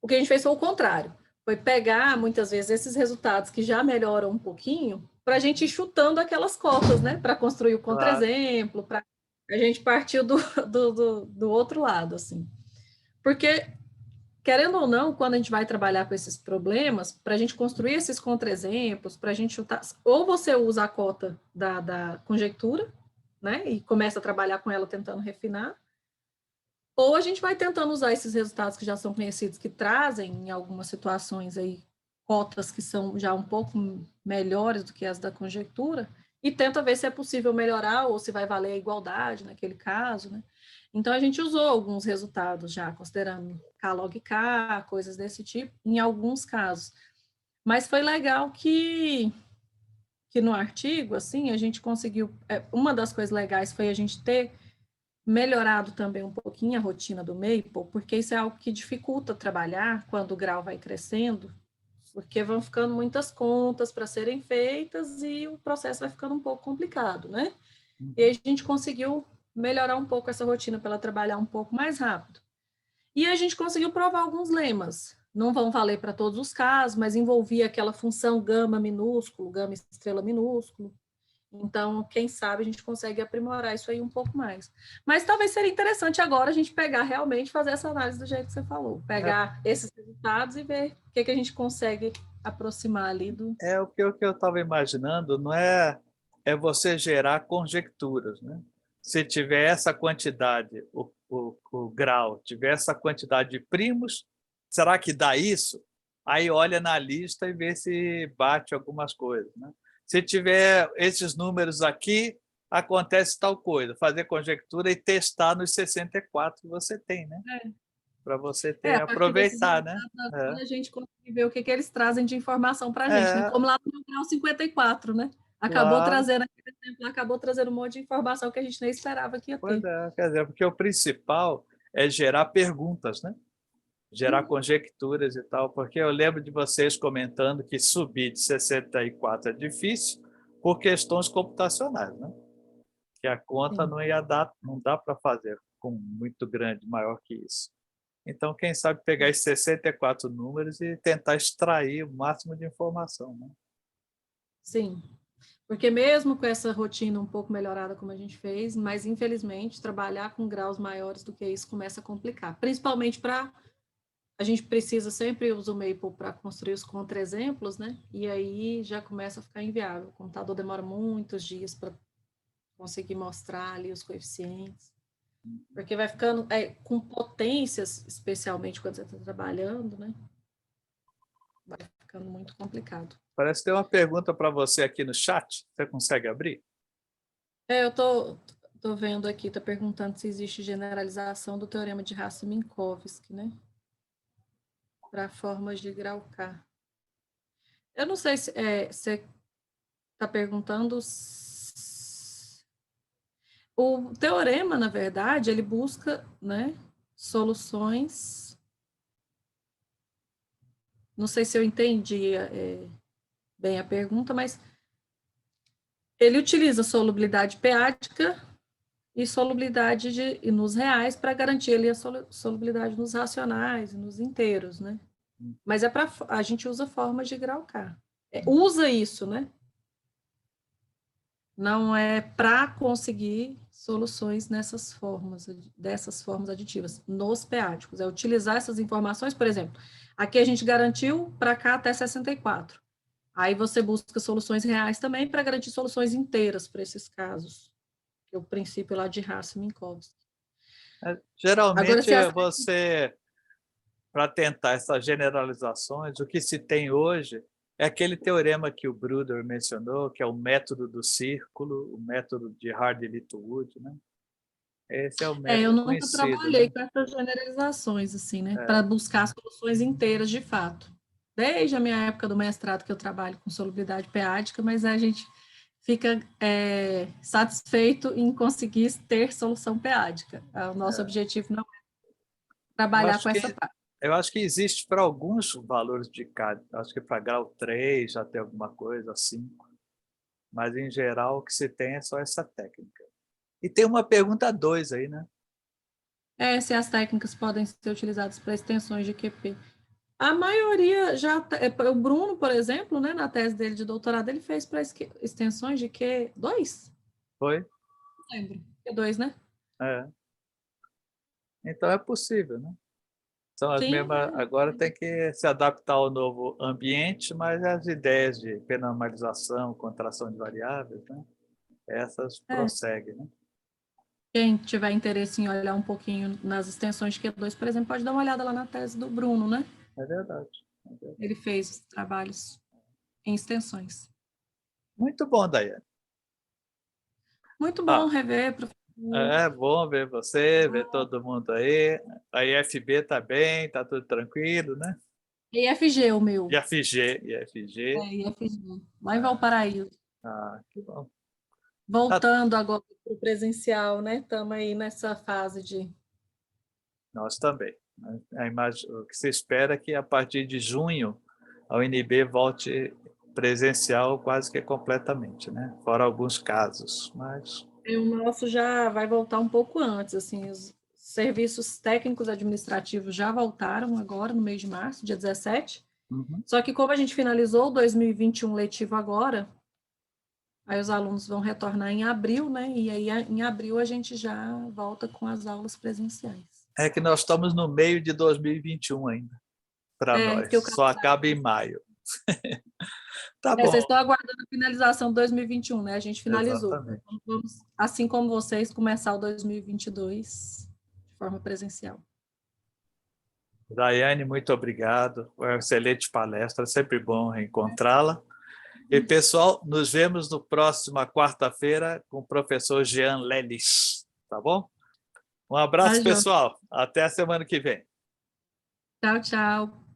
O que a gente fez foi o contrário, foi pegar muitas vezes esses resultados que já melhoram um pouquinho para a gente ir chutando aquelas cotas, né? Para construir o contra-exemplo, para a gente partir do outro lado, assim. Porque, querendo ou não, quando a gente vai trabalhar com esses problemas, para a gente construir esses contra-exemplos, para a gente chutar, ou você usa a cota da conjectura, né? E começa a trabalhar com ela tentando refinar, ou a gente vai tentando usar esses resultados que já são conhecidos, que trazem, em algumas situações, aí, cotas que são já um pouco melhores do que as da conjectura, e tenta ver se é possível melhorar ou se vai valer a igualdade naquele caso, né? Então, a gente usou alguns resultados já, considerando K-log K, coisas desse tipo, em alguns casos. Mas foi legal que no artigo, assim, a gente conseguiu... uma das coisas legais foi a gente ter melhorado também um pouquinho a rotina do Maple, porque isso é algo que dificulta trabalhar quando o grau vai crescendo, porque vão ficando muitas contas para serem feitas e o processo vai ficando um pouco complicado, né? E aí a gente conseguiu melhorar um pouco essa rotina para ela trabalhar um pouco mais rápido. E a gente conseguiu provar alguns lemas. Não vão valer para todos os casos, mas envolvia aquela função gama minúsculo, gama estrela minúsculo. Então, quem sabe a gente consegue aprimorar isso aí um pouco mais. Mas talvez seria interessante agora a gente pegar realmente, fazer essa análise do jeito que você falou. Pegar esses resultados e ver o que a gente consegue aproximar ali do... O que eu estava imaginando não é você gerar conjecturas, né? Se tiver essa quantidade, o grau, tiver essa quantidade de primos, será que dá isso? Aí olha na lista e vê se bate algumas coisas, né? Se tiver esses números aqui, acontece tal coisa. Fazer conjectura e testar nos 64 que você tem, né? Para você ter, a partir desses aproveitar, né? resultados, a gente consegue ver o que eles trazem de informação para a gente, né? Como lá no grau 54, né? Acabou trazendo, aquele exemplo, acabou trazendo um monte de informação que a gente nem esperava que ia ter. Pois é, quer dizer, porque o principal é gerar perguntas, né? Gerar conjecturas e tal, porque eu lembro de vocês comentando que subir de 64 é difícil por questões computacionais, né? Que a conta não dá para fazer com muito grande, maior que isso. Então, quem sabe pegar esses 64 números e tentar extrair o máximo de informação, né? Sim, porque mesmo com essa rotina um pouco melhorada como a gente fez, mas infelizmente trabalhar com graus maiores do que isso começa a complicar, principalmente para... A gente precisa sempre usar o Maple para construir os contra-exemplos, né? E aí já começa a ficar inviável. O computador demora muitos dias para conseguir mostrar ali os coeficientes, porque vai ficando com potências, especialmente quando você está trabalhando, né? Vai ficando muito complicado. Parece que tem uma pergunta para você aqui no chat. Você consegue abrir? Eu tô vendo aqui, está perguntando se existe generalização do teorema de Hasse-Minkowski, né? Para formas de grau K. Eu não sei se você está perguntando... O teorema, na verdade, ele busca, né, soluções... Não sei se eu entendi bem a pergunta, mas ele utiliza solubilidade p-ádica e solubilidade nos reais para garantir ali a solubilidade nos racionais e nos inteiros, né? Mas a gente usa formas de grau K. Usa isso, né? Não é para conseguir soluções dessas formas aditivas, nos p-ádicos. É utilizar essas informações, por exemplo, aqui a gente garantiu para cá até 64. Aí você busca soluções reais também para garantir soluções inteiras para esses casos, que é o princípio lá de Hasse-Minkowski. Geralmente, você, para tentar essas generalizações, o que se tem hoje é aquele teorema que o Bruder mencionou, que é o método do círculo, o método de Hardy-Littlewood, né? Esse é o método eu nunca conhecido, trabalhei, né? com essas generalizações, assim, né? Para buscar soluções inteiras de fato. Desde a minha época do mestrado que eu trabalho com solubilidade p-ádica, mas a gente fica satisfeito em conseguir ter solução p-ádica. O nosso objetivo não é trabalhar com essa parte. Eu acho que existe para alguns valores de CAD. Acho que para grau 3 já tem alguma coisa, 5. Mas, em geral, o que se tem é só essa técnica. E tem uma pergunta 2 aí, né? Se as técnicas podem ser utilizadas para extensões de QP. A maioria já... O Bruno, por exemplo, né, na tese dele de doutorado, ele fez para extensões de Q2? Foi? Não lembro. Q2, né? É. Então, é possível, né? São as Sim. mesmas. Agora tem que se adaptar ao novo ambiente, mas as ideias de penomalização, contração de variáveis, né? Essas prosseguem, né? Quem tiver interesse em olhar um pouquinho nas extensões de Q2, por exemplo, pode dar uma olhada lá na tese do Bruno, né? É verdade. É verdade. Ele fez trabalhos em extensões. Muito bom, Daiane. Muito bom Ah, rever, professor. é bom ver você, ver todo mundo aí. A IFB está bem, está tudo tranquilo, né? IFG, o meu. IFG. IFG. Lá em Valparaíso. Que bom. Voltando agora para o presencial, né? Estamos aí nessa fase de... Nós também. O que se espera é que, a partir de junho, a UNB volte presencial quase que completamente, né? Fora alguns casos, mas... O nosso já vai voltar um pouco antes, assim, os serviços técnicos administrativos já voltaram agora, no mês de março, dia 17. Uhum. Só que como a gente finalizou o 2021 letivo agora, aí os alunos vão retornar em abril, né? E aí em abril a gente já volta com as aulas presenciais. É que nós estamos no meio de 2021 ainda, para nós. Porque o Só acaba em maio. Tá bom. vocês estão aguardando a finalização de 2021, né? A gente finalizou. Exatamente. Então, vamos, assim como vocês, começar o 2022 de forma presencial. Daiane, muito obrigado. Foi uma excelente palestra, sempre bom reencontrá-la. E, pessoal, nos vemos no próxima quarta-feira com o professor Jean Lelis, tá bom? Um abraço, pessoal. Até a semana que vem. Tchau, tchau.